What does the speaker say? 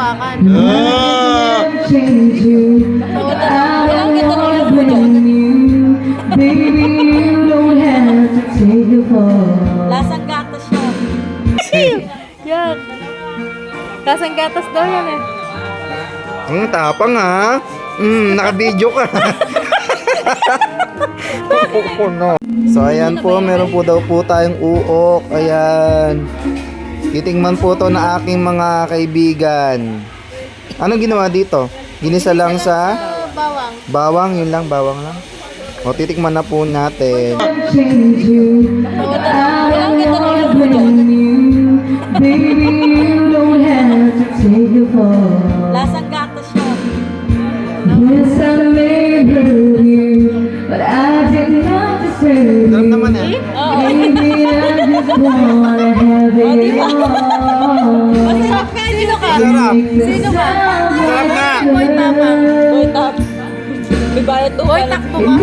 hawakan. Change you. Walang ganda ng ilong mo dyan. Baby, you don't have to take the fall. Lasang gatas siya. Yan. Lasang gatas daw yan eh. Tapang ha. Naka-video ka. No. So ayan po, meron po daw po tayong uok. Ayan. Titingman po to na aking mga kaibigan. Anong ginawa dito? Ginisa lang sa Bawang. bawang, yun lang, bawang lang. O titikman na po natin. Change you. Walang ganda ng ilong mo dyan. Baby, you don't have to take the fall. Lasang gatas siya. Yes, I may hurt you, but I did not deserve Sarap you. naman eh. Baby, I just wanna have it all. Masarap ka. Sino ka? Sarap. Sino ka? Sarap nga. Boy, tama. Boy, tap. May bayad to. Boy, takbo ka.